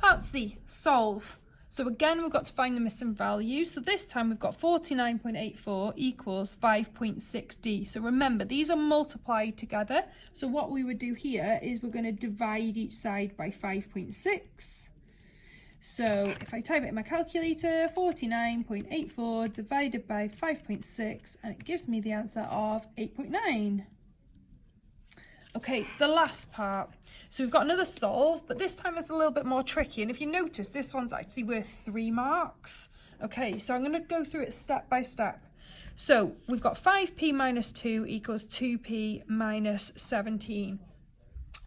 Let's see, solve. So again, we've got to find the missing value. So this time we've got 49.84 equals 5.6d. So remember, these are multiplied together. So what we would do here is we're going to divide each side by 5.6. So if I type it in my calculator, 49.84 divided by 5.6, and it gives me the answer of 8.9. Okay, the last part. So we've got another solve, but this time it's a little bit more tricky. And if you notice, this one's actually worth 3 marks. Okay, so I'm going to go through it step by step. So we've got 5p minus 2 equals 2p minus 17.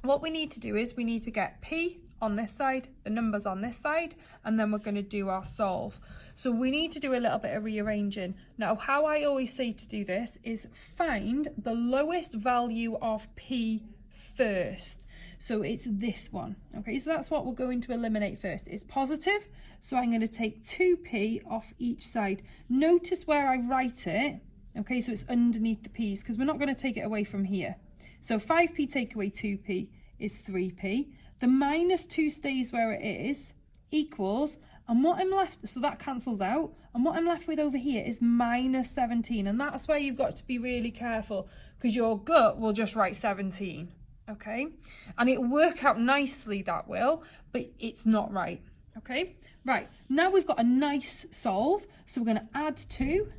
What we need to do is we need to get p on this side, the numbers on this side, and then we're going to do our solve. So we need to do a little bit of rearranging. Now, how I always say to do this is find the lowest value of p first. So it's this one. Okay, so that's what we're going to eliminate first. It's positive, so I'm going to take 2p off each side. Notice where I write it. Okay, so it's underneath the p's because we're not going to take it away from here. So 5p take away 2p is 3p. The minus 2 stays where it is, equals, and what I'm left, so that cancels out, and what I'm left with over here is minus 17, and that's where you've got to be really careful, because your gut will just write 17, okay? And it'll work out nicely, that will, but it's not right, okay? Right, now we've got a nice solve, so we're going to add 2,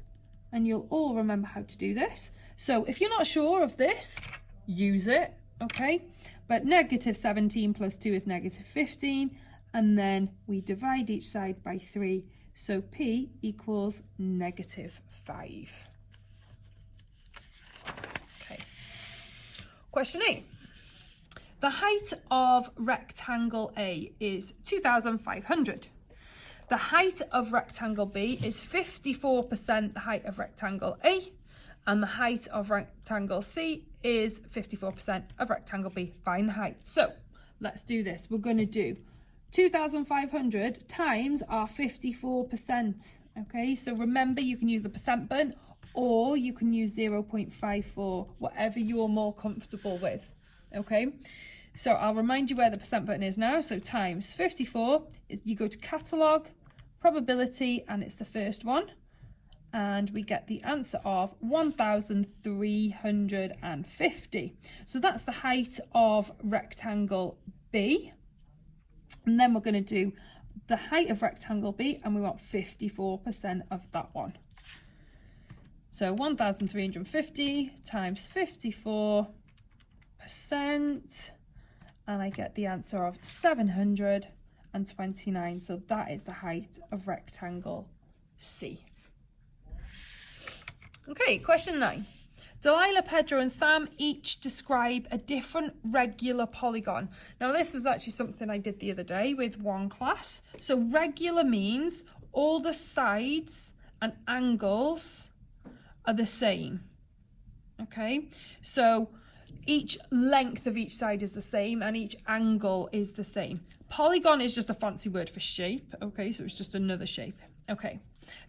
and you'll all remember how to do this. So if you're not sure of this, use it. Okay, but negative 17 plus 2 is negative 15, and then we divide each side by 3, so p equals negative 5. Okay, question 8. The height of rectangle A is 2,500. The height of rectangle B is 54% the height of rectangle A, and the height of rectangle C is 54% of rectangle B. Find the height. So let's do this. We're going to do 2,500 times our 54%. Okay, so remember, you can use the percent button or you can use 0.54, whatever you're more comfortable with. Okay, so I'll remind you where the percent button is now. So times 54 is, you go to catalogue, probability, and it's the first one. And we get the answer of 1,350. So that's the height of rectangle B. And then we're going to do the height of rectangle B, and we want 54% of that one. So 1,350 times 54%, and I get the answer of 729. So that is the height of rectangle C. Okay, question 9. Delilah, Pedro and Sam each describe a different regular polygon. Now this was actually something I did the other day with one class. So regular means all the sides and angles are the same. Okay, so each length of each side is the same and each angle is the same. Polygon is just a fancy word for shape. Okay, so it's just another shape. Okay,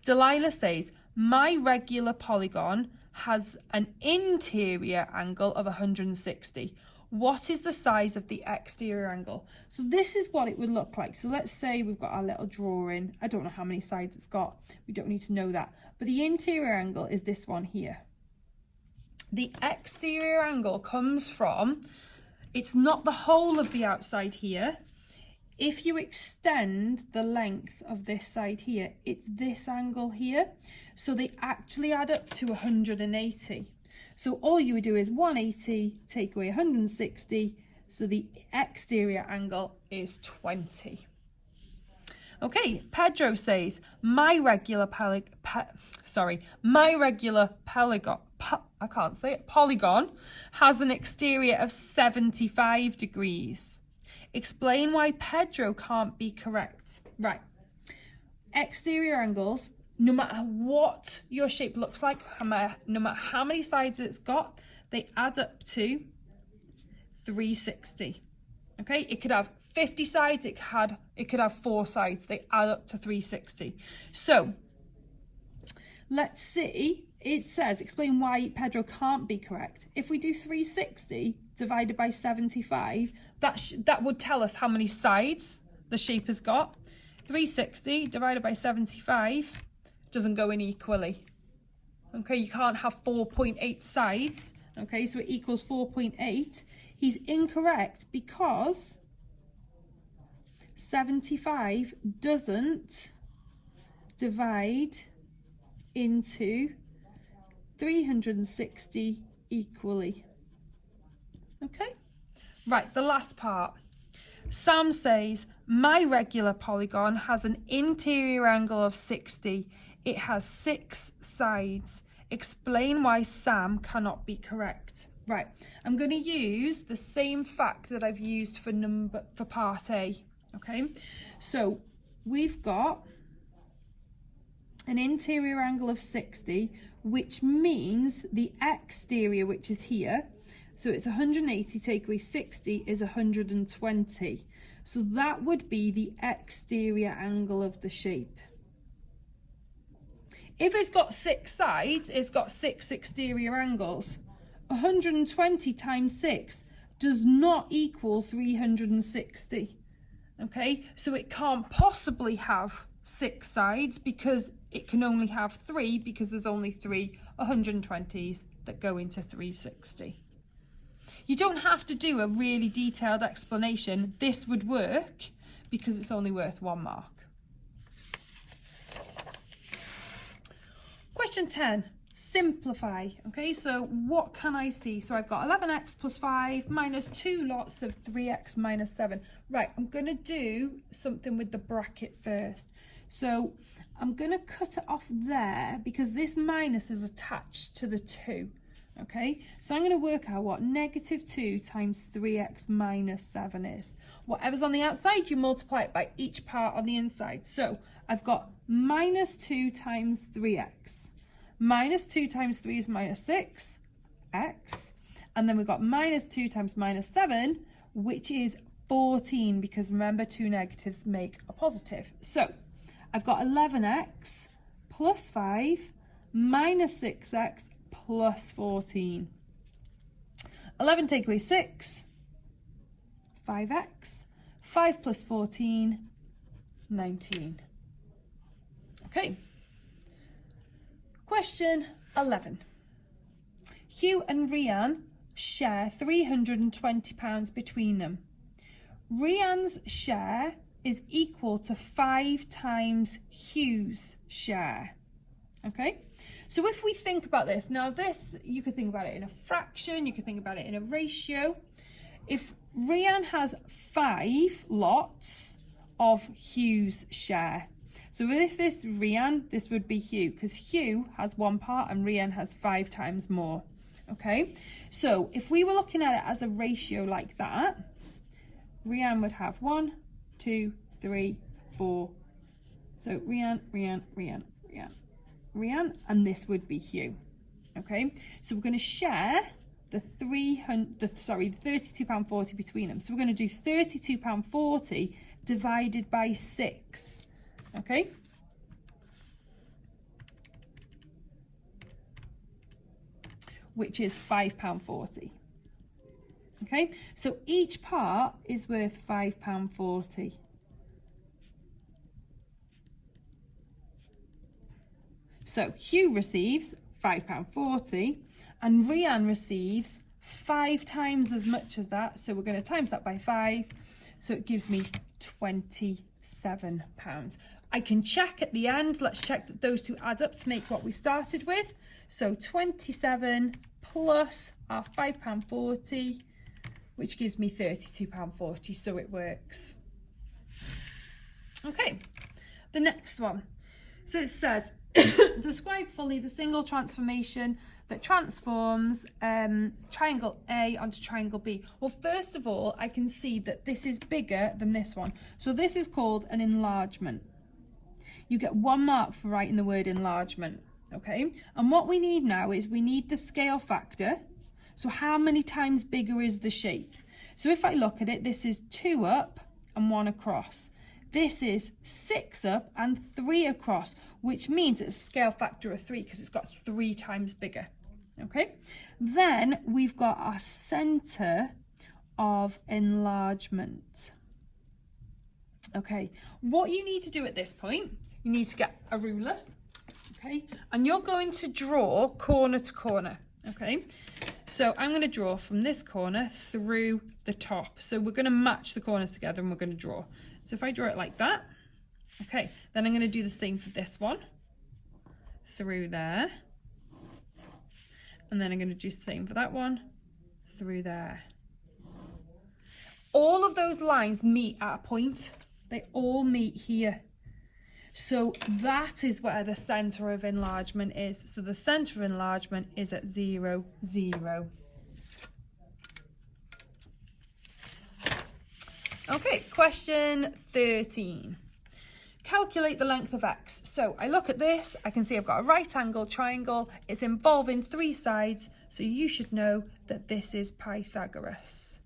Delilah says, my regular polygon has an interior angle of 160. What is the size of the exterior angle? So this is what it would look like. So let's say we've got our little drawing. I don't know how many sides it's got. We don't need to know that. But the interior angle is this one here. The exterior angle comes from, it's not the whole of the outside here. If you extend the length of this side here, it's this angle here. So they actually add up to 180. So all you would do is 180 take away 160. So the exterior angle is 20. Okay, Pedro says, my regular polygon has an exterior of 75 degrees. Explain why Pedro can't be correct. Right. Exterior angles, no matter what your shape looks like, no matter how many sides it's got, they add up to 360. Okay, it could have 50 sides, it could have 4 sides, they add up to 360. So let's see, it says, explain why Pedro can't be correct. If we do 360 divided by 75, that would tell us how many sides the shape has got. 360 divided by 75 doesn't go in equally. Okay, you can't have 4.8 sides. Okay, so it equals 4.8. He's incorrect because 75 doesn't divide into 360 equally. Okay, right, the last part. Sam says, my regular polygon has an interior angle of 60. It has 6 sides. Explain why Sam cannot be correct. Right, I'm going to use the same fact that I've used for part A. Okay, so we've got an interior angle of 60, which means the exterior, which is here, so it's 180 take away 60 is 120. So that would be the exterior angle of the shape. If it's got 6 sides, it's got 6 exterior angles. 120 times 6 does not equal 360. Okay, so it can't possibly have 6 sides because it can only have 3 because there's only 3 120s that go into 360. You don't have to do a really detailed explanation. This would work because it's only worth 1 mark. Question 10, simplify. Okay, so what can I see? So I've got 11x plus 5 minus 2 lots of 3x minus 7. Right, I'm going to do something with the bracket first. So I'm going to cut it off there because this minus is attached to the 2. Okay, so I'm going to work out what negative 2 times 3x minus 7 is. Whatever's on the outside, you multiply it by each part on the inside. So I've got minus 2 times 3x. Minus 2 times 3 is minus 6, x. And then we've got minus 2 times minus 7, which is 14, because remember, 2 negatives make a positive. So I've got 11x plus 5 minus 6x plus 14. 11 take away 6, 5x. 5 plus 14, 19. Okay. Question 11. Hugh and Rian share £320 between them. Rian's share is equal to 5 times Hugh's share. Okay, so if we think about this, now this, you could think about it in a fraction, you could think about it in a ratio. If Rian has 5 lots of Hugh's share, so if this Rian, this would be Hugh, because Hugh has 1 part and Rian has 5 times more. Okay, so if we were looking at it as a ratio like that, Rian would have 1, 2, 3, 4. So Rian, Rian, Rian, Rian, Rian, and this would be Hugh. Okay, so we're going to share the £32.40 between them. So we're going to do £32.40 divided by 6. Okay, which is £5.40. Okay, so each part is worth £5.40. So Hugh receives £5.40 and Rian receives 5 times as much as that. So we're going to times that by 5. So it gives me £27. I can check at the end. Let's check that those two add up to make what we started with. So 27 plus our £5.40, which gives me £32.40, so it works. Okay, the next one. So it says, describe fully the single transformation that transforms triangle A onto triangle B. Well, first of all, I can see that this is bigger than this one. So this is called an enlargement. You get 1 mark for writing the word enlargement, okay? And what we need now is we need the scale factor. So how many times bigger is the shape? So if I look at it, this is 2 up and 1 across. This is 6 up and 3 across, which means it's a scale factor of 3 because it's got 3 times bigger. Okay, then we've got our center of enlargement. Okay, what you need to do at this point, you need to get a ruler, okay, and you're going to draw corner to corner, okay. So I'm going to draw from this corner through the top. So we're going to match the corners together and we're going to draw. So if I draw it like that, okay, then I'm going to do the same for this one, through there. And then I'm going to do the same for that one, through there. All of those lines meet at a point. They all meet here. So that is where the centre of enlargement is. So the centre of enlargement is at 0, 0. Okay, question 13. Calculate the length of x. So I look at this, I can see I've got a right angle triangle. It's involving 3 sides. So you should know that this is Pythagoras.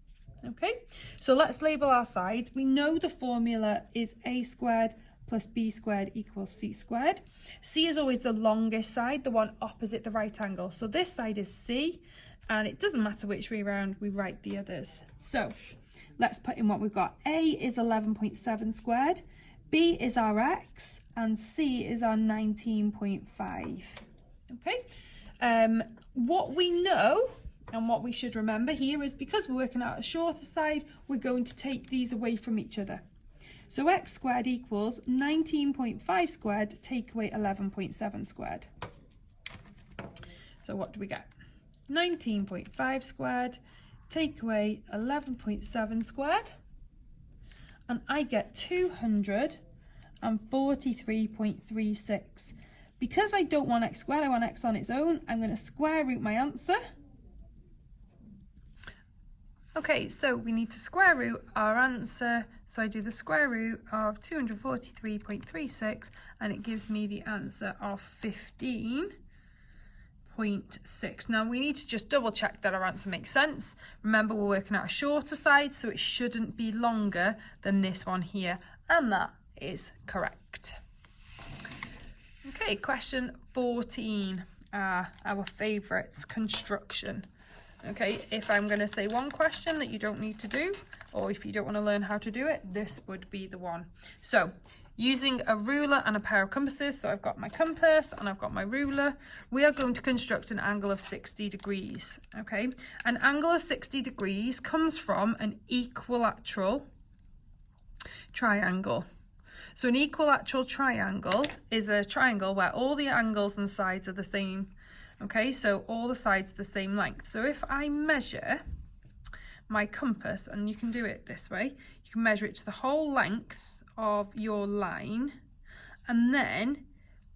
Okay, so let's label our sides. We know the formula is a squared plus b squared equals c squared. C is always the longest side, the one opposite the right angle. So this side is c, and it doesn't matter which way around we write the others. So let's put in what we've got. A is 11.7 squared, b is our x, and c is our 19.5. Okay, what we know and what we should remember here is because we're working out a shorter side, we're going to take these away from each other. So x squared equals 19.5 squared, take away 11.7 squared. So what do we get? 19.5 squared, take away 11.7 squared, and I get 243.36. Because I don't want x squared, I want x on its own, I'm going to square root my answer. Okay, so we need to square root our answer. So I do the square root of 243.36 and it gives me the answer of 15.6. Now we need to just double check that our answer makes sense. Remember, we're working out a shorter side, so it shouldn't be longer than this one here. And that is correct. Okay, question 14, our favourites, construction. Okay, if I'm going to say one question that you don't need to do, or if you don't want to learn how to do it, this would be the one. So, using a ruler and a pair of compasses, so I've got my compass and I've got my ruler, we are going to construct an angle of 60 degrees. Okay, an angle of 60 degrees comes from an equilateral triangle. So an equilateral triangle is a triangle where all the angles and sides are the same. Okay, so all the sides are the same length. So if I measure my compass, and you can do it this way, you can measure it to the whole length of your line, and then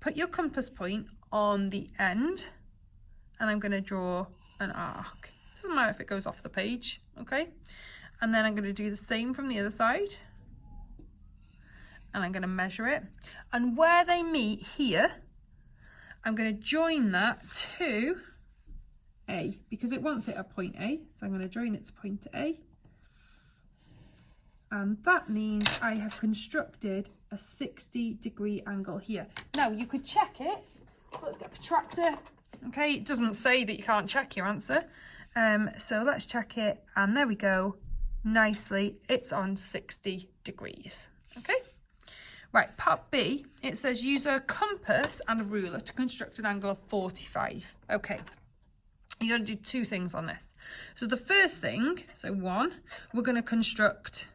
put your compass point on the end, and I'm going to draw an arc. Doesn't matter if it goes off the page, okay? And then I'm going to do the same from the other side, and I'm going to measure it. And where they meet here, I'm going to join that to A, because it wants it at point A. So I'm going to join it to point A. And that means I have constructed a 60-degree angle here. Now, you could check it. So let's get a protractor. Okay, it doesn't say that you can't check your answer. So let's check it. And there we go. Nicely, it's on 60 degrees. Okay. Right, part B, it says use a compass and a ruler to construct an angle of 45. Okay, you're going to do 2 things on this. So the first thing, so 1, we're going to construct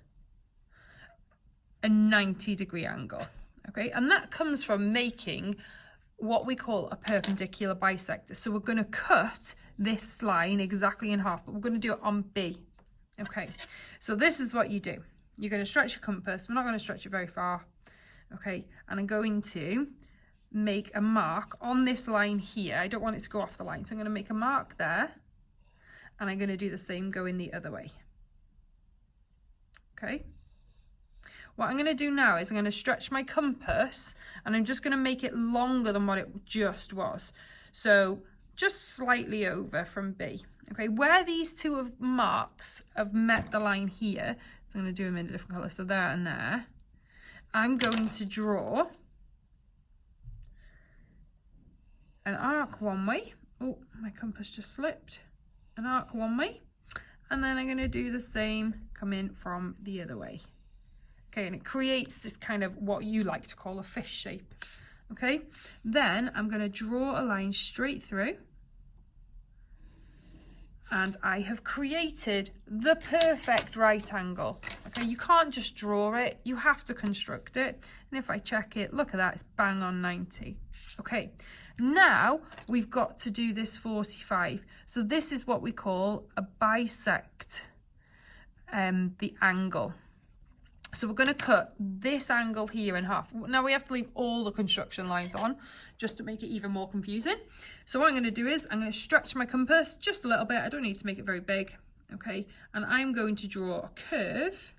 a 90-degree angle. Okay, and that comes from making what we call a perpendicular bisector. So we're going to cut this line exactly in half, but we're going to do it on B. Okay, so this is what you do. You're going to stretch your compass. We're not going to stretch it very far. Okay, and I'm going to make a mark on this line here. I don't want it to go off the line, so I'm going to make a mark there, and I'm going to do the same going the other way. Okay, what I'm going to do now is I'm going to stretch my compass, and I'm just going to make it longer than what it just was. So just slightly over from B. Okay, where these 2 marks have met the line here, so I'm going to do them in a different colour, so there and there. I'm going to draw an arc one way. Oh, my compass just slipped. An arc one way. And then I'm going to do the same, come in from the other way. Okay, and it creates this kind of what you like to call a fish shape. Okay, then I'm going to draw a line straight through. And I have created the perfect right angle. Okay, you can't just draw it, you have to construct it. And if I check it, look at that, it's bang on 90. Okay, now we've got to do this 45. So this is what we call a bisect the angle. So we're going to cut this angle here in half. Now we have to leave all the construction lines on just to make it even more confusing. So what I'm going to do is I'm going to stretch my compass just a little bit. I don't need to make it very big. Okay. And I'm going to draw a curve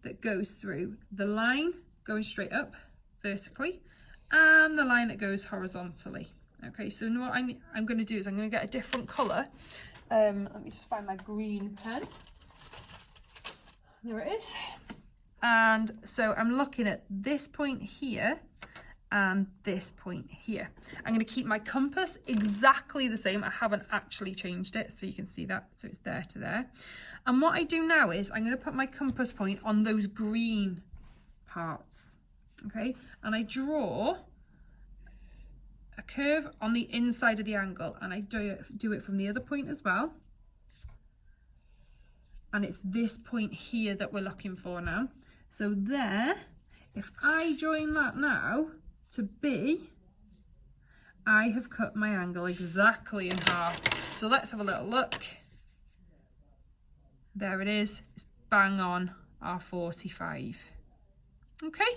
that goes through the line going straight up vertically and the line that goes horizontally. Okay. So what I'm going to do is I'm going to get a different color. Let me just find my green pen. There it is. And so I'm looking at this point here and this point here. I'm going to keep my compass exactly the same. I haven't actually changed it, so you can see that. So it's there to there. And what I do now is I'm going to put my compass point on those green parts. Okay, and I draw a curve on the inside of the angle, and I do it from the other point as well. And it's this point here that we're looking for now. So there, if I join that now to B, I have cut my angle exactly in half. So let's have a little look. There it is. It's bang on our 45. Okay.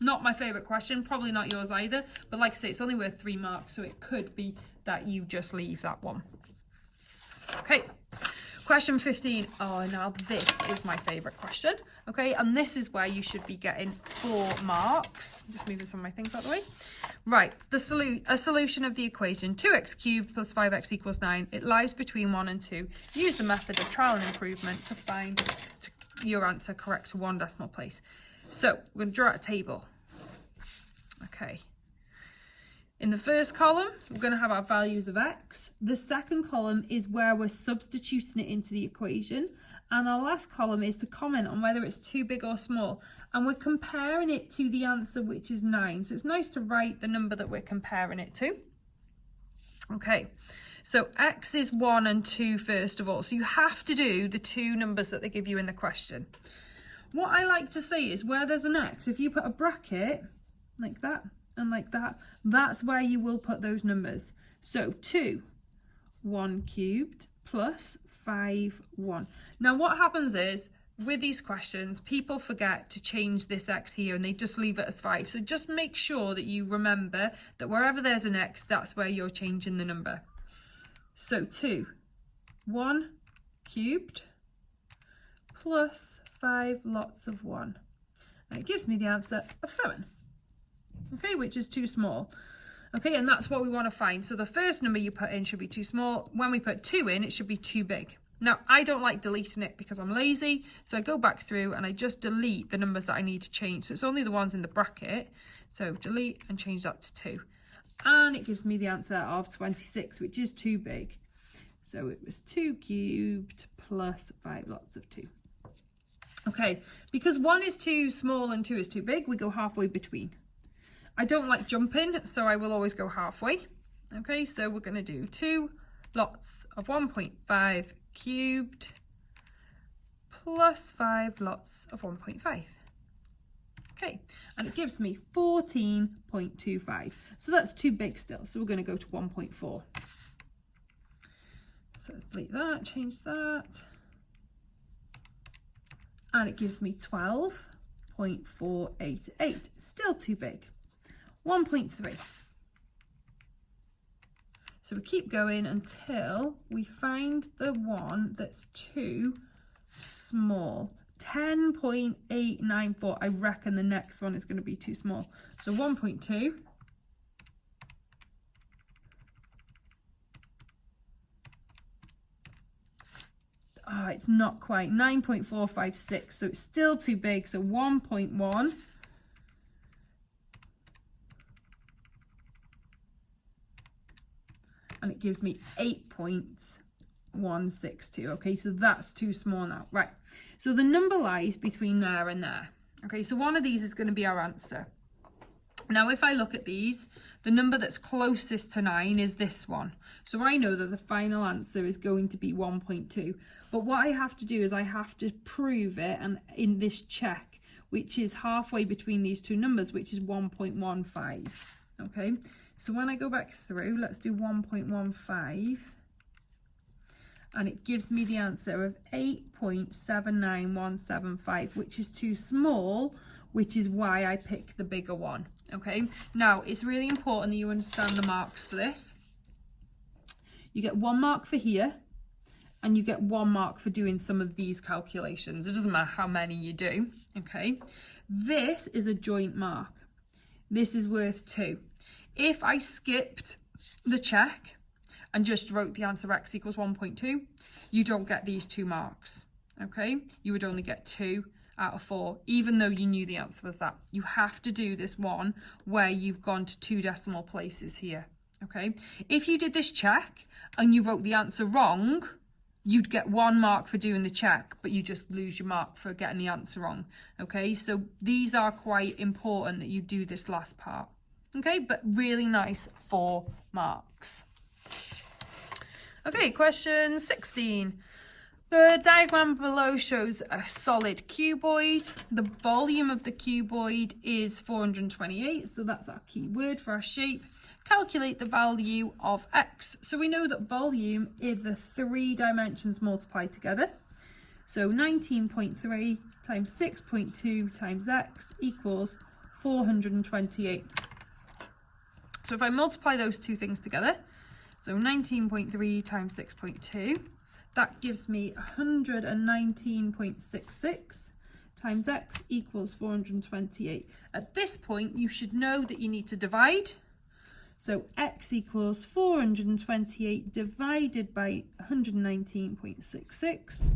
Not my favourite question, probably not yours either. But like I say, it's only worth 3 marks, so it could be that you just leave that one. Okay. Question 15. Oh, now this is my favourite question. Okay, and this is where you should be getting 4 marks. Just moving some of my things out of the way. Right, a solution of the equation 2x cubed plus 5x equals 9. It lies between 1 and 2. Use the method of trial and improvement to find your answer correct to 1 decimal place. So we're going to draw out a table. Okay. In the first column, we're going to have our values of x. The second column is where we're substituting it into the equation. And our last column is to comment on whether it's too big or small. And we're comparing it to the answer, which is 9. So it's nice to write the number that we're comparing it to. Okay, so x is 1 and 2 first of all. So you have to do the 2 numbers that they give you in the question. What I like to say is where there's an x, if you put a bracket like that, and like that, that's where you will put those numbers. So 2, 1 cubed plus 5, 1. Now what happens is, with these questions, people forget to change this x here and they just leave it as 5. So just make sure that you remember that wherever there's an x, that's where you're changing the number. So 2, 1 cubed plus 5 lots of 1. And it gives me the answer of 7. Okay, which is too small. Okay, and that's what we want to find. So the first number you put in should be too small. When we put 2 in, it should be too big. Now, I don't like deleting it because I'm lazy. So I go back through and I just delete the numbers that I need to change. So it's only the ones in the bracket. So delete and change that to 2. And it gives me the answer of 26, which is too big. So it was 2 cubed plus 5 lots of 2. Okay, because 1 is too small and 2 is too big, we go halfway between. I don't like jumping, so I will always go halfway. Okay, so we're going to do 2 lots of 1.5 cubed plus 5 lots of 1.5. Okay, and it gives me 14.25. So that's too big still, so we're going to go to 1.4. So delete that, change that. And it gives me 12.488. Still too big. 1.3. So we keep going until we find the one that's too small. 10.894. I reckon the next one is going to be too small. So 1.2. Oh, it's not quite. 9.456. So it's still too big. So 1.1. And it gives me 8.162. Okay, so that's too small now. Right, so the number lies between there and there. Okay, so one of these is going to be our answer. Now, if I look at these, the number that's closest to 9 is this one. So I know that the final answer is going to be 1.2. But what I have to do is I have to prove it and in this check, which is halfway between these two numbers, which is 1.15. Okay, so when I go back through, let's do 1.15. And it gives me the answer of 8.79175, which is too small, which is why I pick the bigger one. Okay, now it's really important that you understand the marks for this. You get 1 mark for here, and you get 1 mark for doing some of these calculations. It doesn't matter how many you do. Okay, this is a joint mark. This is worth 2. If I skipped the check and just wrote the answer x equals 1.2, you don't get these 2 marks. Okay, you would only get 2 out of 4, even though you knew the answer was that. You have to do this one where you've gone to 2 decimal places here. Okay, if you did this check and you wrote the answer wrong, you'd get 1 mark for doing the check, but you just lose your mark for getting the answer wrong. Okay, so these are quite important that you do this last part. Okay, but really nice 4 marks. Okay, question 16. The diagram below shows a solid cuboid. The volume of the cuboid is 428, so that's our key word for our shape. Calculate the value of x. So we know that volume is the 3 dimensions multiplied together. So 19.3 times 6.2 times x equals 428. So if I multiply those 2 things together, so 19.3 times 6.2, that gives me 119.66 times x equals 428. At this point, you should know that you need to divide. So x equals 428 divided by 119.66.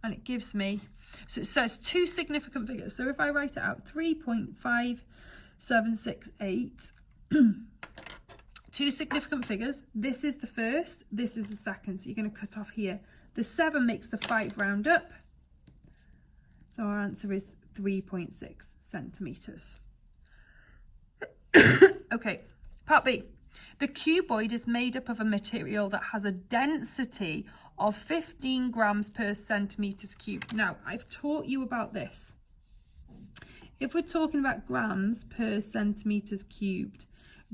And it gives me, so it says 2 significant figures. So if I write it out, 3.5768, 2 significant figures. This is the first, this is the second. So you're going to cut off here. The 7 makes the 5 round up. So our answer is 3.6 centimetres. Okay, part B. The cuboid is made up of a material that has a density of 15 grams per centimetres cubed. Now, I've taught you about this. If we're talking about grams per centimetres cubed,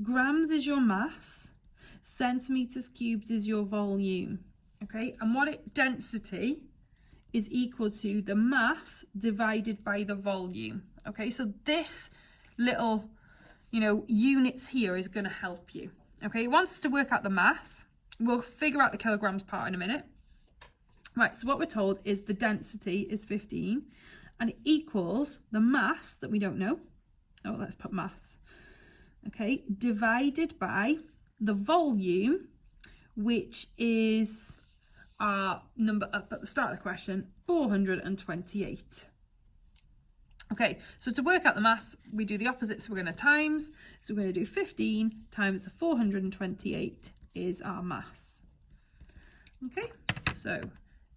grams is your mass, centimetres cubed is your volume. Okay, and density is equal to the mass divided by the volume. Okay, so this little, units here is going to help you. Okay, it wants us to work out the mass. We'll figure out the kilograms part in a minute. Right, so what we're told is the density is 15 and it equals the mass that we don't know. Oh, let's put mass. Okay, divided by the volume, which is our number up at the start of the question, 428. Okay, so to work out the mass, we do the opposite, so we're going to times. So we're going to do 15 times the 428 is our mass. Okay, so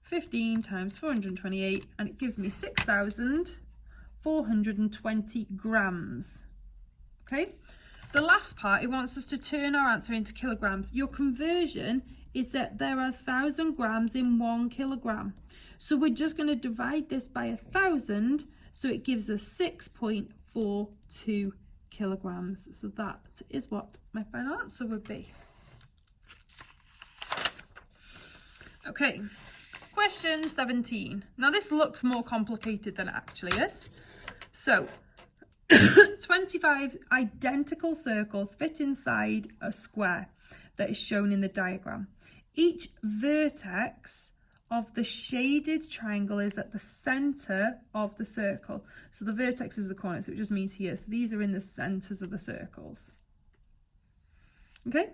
15 times 428, and it gives me 6,420 grams. Okay, the last part, it wants us to turn our answer into kilograms. Your conversion is that there are 1,000 grams in 1 kilogram. So we're just going to divide this by 1,000, so it gives us 6.42 kilograms. So that is what my final answer would be. Okay, question 17. Now this looks more complicated than it actually is. So 25 identical circles fit inside a square that is shown in the diagram. Each vertex of the shaded triangle is at the center of the circle. So the vertex is the corner, so it just means here. So these are in the centers of the circles. Okay?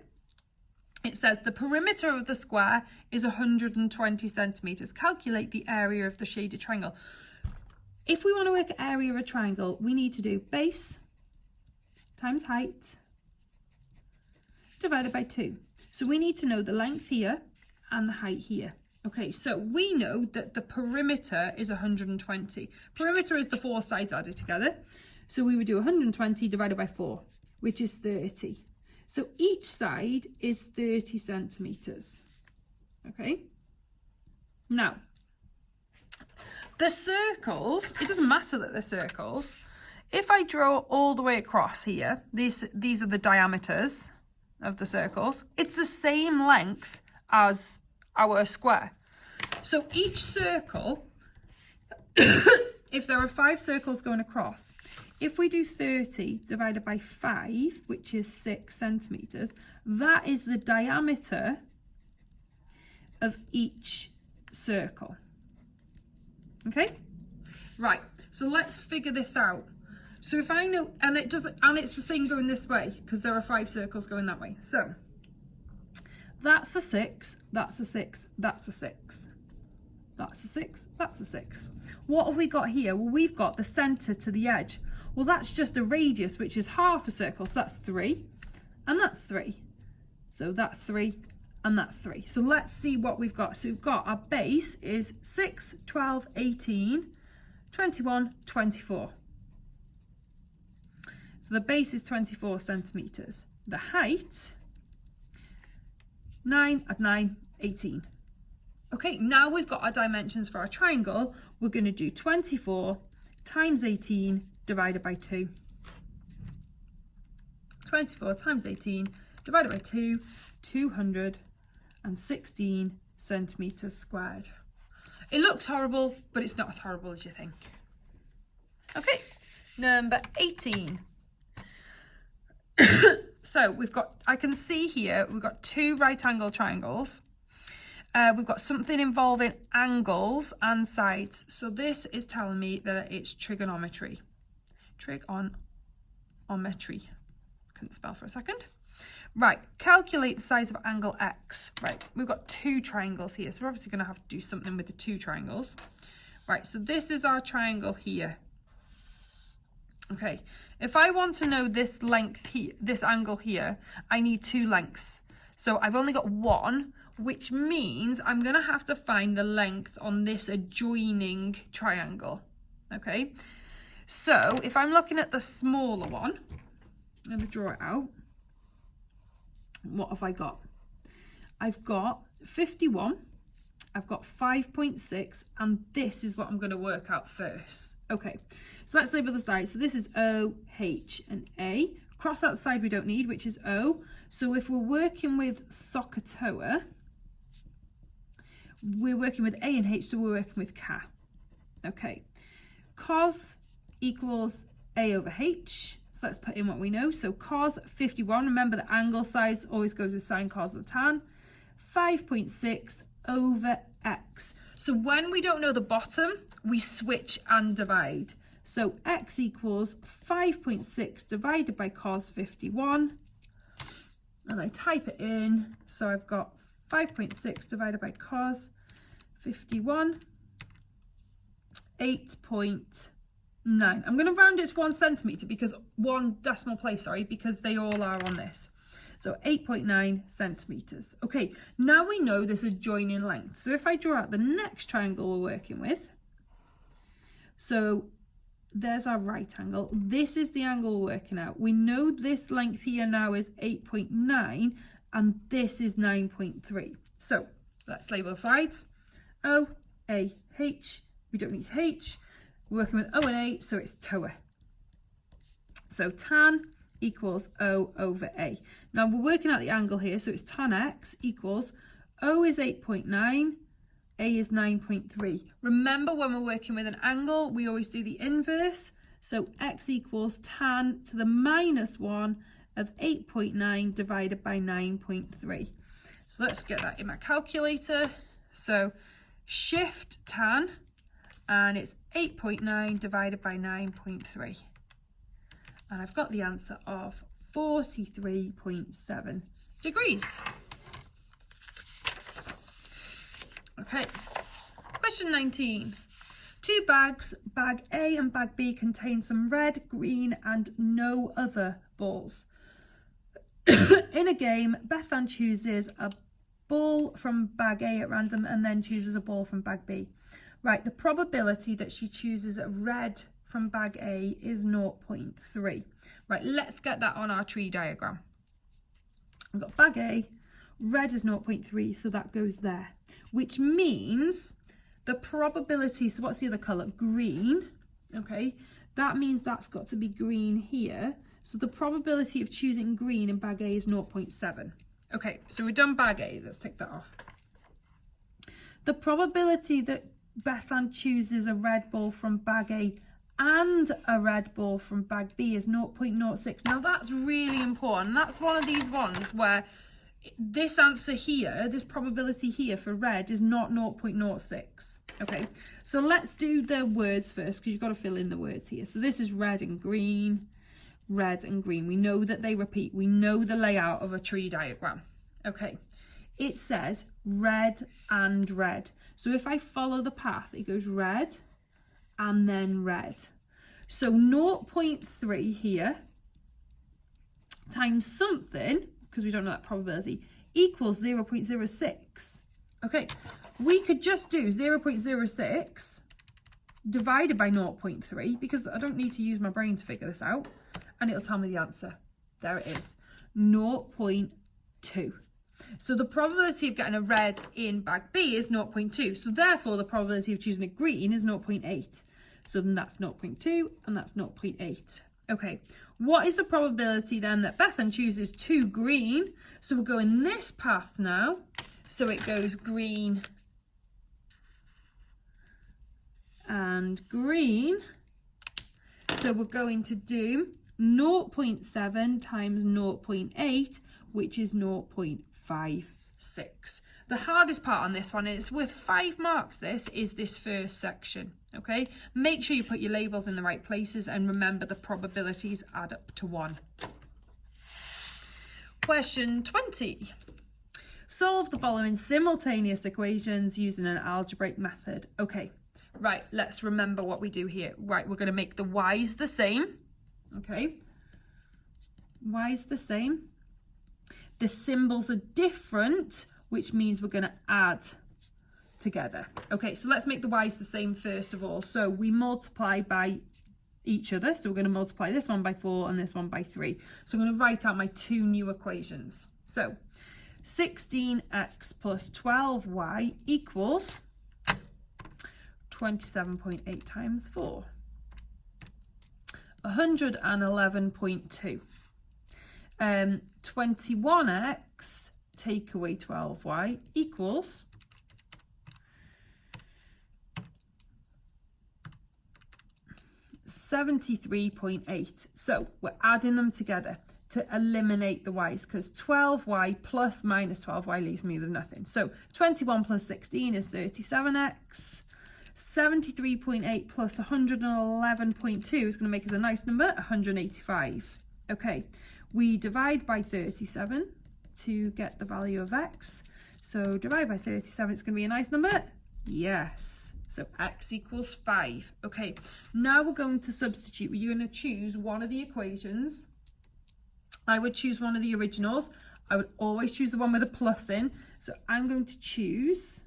It says the perimeter of the square is 120 centimeters. Calculate the area of the shaded triangle. If we want to work area of a triangle, we need to do base times height divided by 2. So we need to know the length here and the height here. Okay, so we know that the perimeter is 120. Perimeter is the four sides added together. So we would do 120 divided by 4, which is 30. So each side is 30 centimetres. Okay? Now, the circles, it doesn't matter that they're circles. If I draw all the way across here, these are the diameters of the circles. It's the same length as our square. So each circle, if there are 5 circles going across, if we do 30 divided by 5, which is 6 centimetres, that is the diameter of each circle. Okay? Right, so let's figure this out. So if I know, and it's the same going this way, because there are 5 circles going that way. So that's a 6, that's a 6, that's a 6. That's a 6, that's a 6. What have we got here? Well, we've got the centre to the edge. Well, that's just a radius, which is half a circle. So that's 3, and that's 3. So that's 3, and that's 3. So let's see what we've got. So we've got our base is 6, 12, 18, 21, 24. So the base is 24 centimetres. The height, 9 at 9, 18. Okay, now we've got our dimensions for our triangle. We're going to do 24 times 18 divided by 2. 24 times 18 divided by 2, 216 centimetres squared. It looks horrible, but it's not as horrible as you think. Okay, number 18. So we've got, I can see here, we've got 2 right angle triangles. We've got something involving angles and sides. So this is telling me that it's trigonometry. Trigonometry. Couldn't spell for a second. Right, calculate the size of angle X. Right, we've got 2 triangles here. So we're obviously going to have to do something with the 2 triangles. Right, so this is our triangle here. Okay, if I want to know this length here, this angle here, I need 2 lengths. So I've only got 1, which means I'm going to have to find the length on this adjoining triangle. Okay, so if I'm looking at the smaller one, I'm going to draw it out. What have I got? I've got 51, I've got 5.6, and this is what I'm going to work out first. Okay, so let's label the side. So this is O, H, and A. Cross out the side we don't need, which is O. So if we're working with SOHCAHTOA, we're working with A and H, so we're working with Ka. Okay, cos equals A over H. So let's put in what we know. So cos 51, remember the angle size always goes with sine, cos, or tan. 5.6 over X. So when we don't know the bottom, we switch and divide. So X equals 5.6 divided by cos 51. And I type it in. So I've got 5.6 divided by cos 51, 8.9. I'm going to round it to 1 centimetre because 1 decimal place, sorry, because they all are on this. So 8.9 centimetres. Okay, now we know this adjoining length. So if I draw out the next triangle we're working with, so there's our right angle. This is the angle we're working out. We know this length here now is 8.9 and this is 9.3. So let's label the sides. O, A, H. We don't need H. We're working with O and A, so it's TOA. So tan equals O over A. Now we're working out the angle here, so it's tan X equals O is 8.9, A is 9.3. Remember, when we're working with an angle, we always do the inverse. So X equals tan to the -1 of 8.9 divided by 9.3. So let's get that in my calculator. So shift tan, and it's 8.9 divided by 9.3. And I've got the answer of 43.7 degrees. Okay, question 19. 2 bags, bag A and bag B, contain some red, green and no other balls. In a game, Bethan chooses a ball from bag A at random and then chooses a ball from bag B. Right, the probability that she chooses a red from bag A is 0.3. Right, let's get that on our tree diagram. I've got bag A, red is 0.3, so that goes there, which means the probability, so what's the other colour? Green, okay, that means that's got to be green here. So the probability of choosing green in bag A is 0.7. Okay, so we've done bag A, let's take that off. The probability that Bethan chooses a red ball from bag A and a red ball from bag B is 0.06. Now that's really important. That's one of these ones where this answer here, this probability here for red is not 0.06. Okay, so let's do the words first because you've got to fill in the words here. So this is red and green, red and green. We know that they repeat. We know the layout of a tree diagram. Okay, it says red and red. So if I follow the path, it goes red and then red. So 0.3 here times something, because we don't know that probability, equals 0.06. Okay, we could just do 0.06 divided by 0.3 because I don't need to use my brain to figure this out, and it'll tell me the answer. There it is, 0.2. So the probability of getting a red in bag B is 0.2. So therefore the probability of choosing a green is 0.8. So then that's 0.2 and that's 0.8. Okay, what is the probability then that Bethan chooses 2 green? So we're going this path now. So it goes green and green. So we're going to do 0.7 times 0.8, which is 0.56. The hardest part on this one, and it's worth 5 marks, this is this first section. Okay, make sure you put your labels in the right places and remember the probabilities add up to 1. Question 20. Solve the following simultaneous equations using an algebraic method. Okay, right, let's remember what we do here. Right, we're going to make the y's the same. Okay, y's the same. The symbols are different, which means we're going to add together. Okay, so let's make the y's the same first of all. So we multiply by each other. So we're going to multiply this one by 4 and this one by 3. So I'm going to write out my 2 new equations. So 16x plus 12y equals 27.8 times 4. 111.2. 21x take away 12y equals 73.8. So we're adding them together to eliminate the y's because 12y plus minus 12y leaves me with nothing. So 21 plus 16 is 37x. 73.8 plus 111.2 is going to make us a nice number, 185. Okay, we divide by 37 to get the value of x. So divide by 37, it's going to be a nice number. Yes. So x equals 5. Okay, now we're going to substitute. You're going to choose one of the equations. I would choose one of the originals. I would always choose the one with a plus in. So I'm going to choose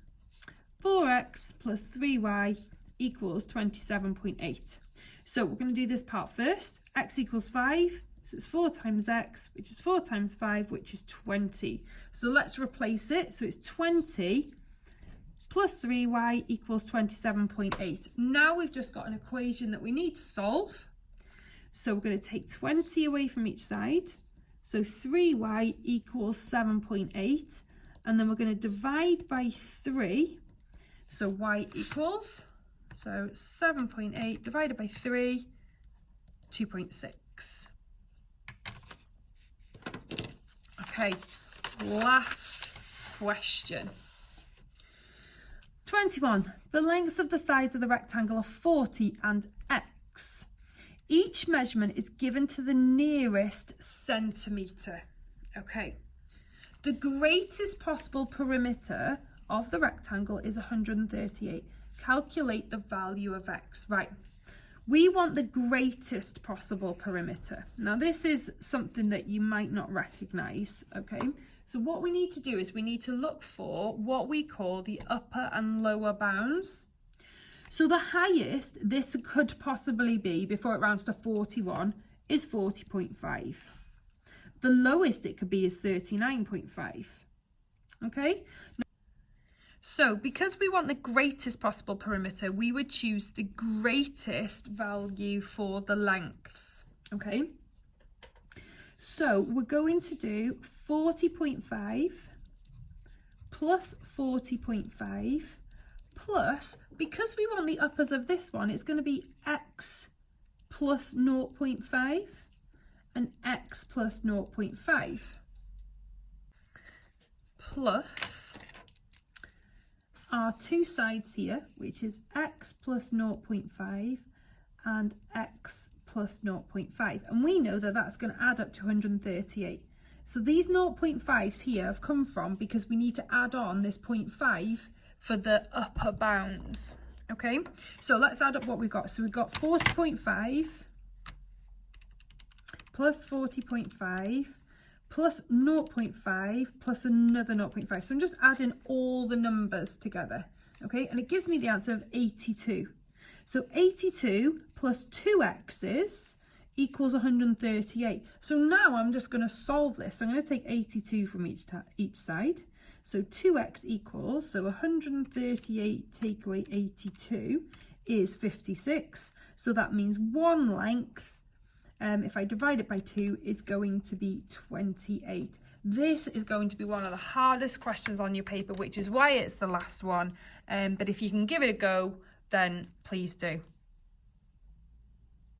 4x plus 3y equals 27.8. So we're going to do this part first. X equals 5. So it's 4 times x, which is 4 times 5, which is 20. So let's replace it. So it's 20 plus 3y equals 27.8. Now we've just got an equation that we need to solve. So we're going to take 20 away from each side. So 3y equals 7.8. And then we're going to divide by 3. So y equals, so 7.8 divided by 3, 2.6. Okay, last question. 21. The lengths of the sides of the rectangle are 40 and x. Each measurement is given to the nearest centimetre. Okay. The greatest possible perimeter of the rectangle is 138. Calculate the value of x. Right. We want the greatest possible perimeter. Now this is something that you might not recognise. Okay. So what we need to do is we need to look for what we call the upper and lower bounds. So the highest this could possibly be before it rounds to 41 is 40.5. The lowest it could be is 39.5. Okay? So because we want the greatest possible perimeter, we would choose the greatest value for the lengths. Okay? So we're going to do 40.5 plus 40.5 plus, because we want the uppers of this one, it's going to be x plus 0.5 and x plus 0.5 plus our two sides here, which is x plus 0.5 and x plus 0.5. And we know that that's going to add up to 138. So these 0.5s here have come from because we need to add on this 0.5 for the upper bounds. Okay, so let's add up what we've got. So we've got 40.5 plus 40.5 plus 0.5 plus another 0.5. So I'm just adding all the numbers together. Okay, and it gives me the answer of 82. So 82 plus 2 x's equals 138. So now I'm just going to solve this. So I'm going to take 82 from each side. So 2x equals, so 138 take away 82 is 56. So that means one length, if I divide it by 2, is going to be 28. This is going to be one of the hardest questions on your paper, which is why it's the last one. But if you can give it a go, then please do.